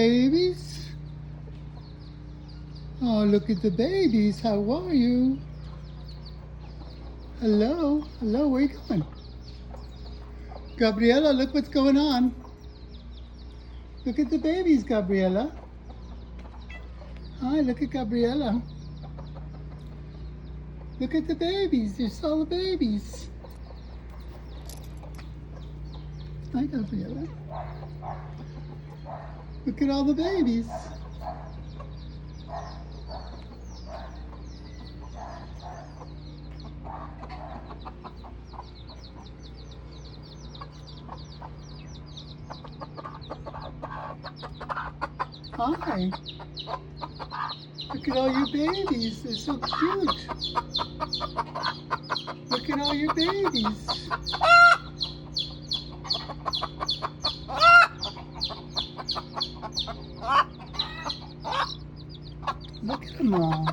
Babies? Oh, look at the babies. How are you? Hello? Hello, where you going? Gabriella, look what's going on. Look at the babies, Gabriella. Hi, look at Gabriella. Look at the babies. There's all the babies. Hi, Gabriella. Look at all the babies. Hi. Look at all your babies. They're so cute. Look at all your babies. Look at them all.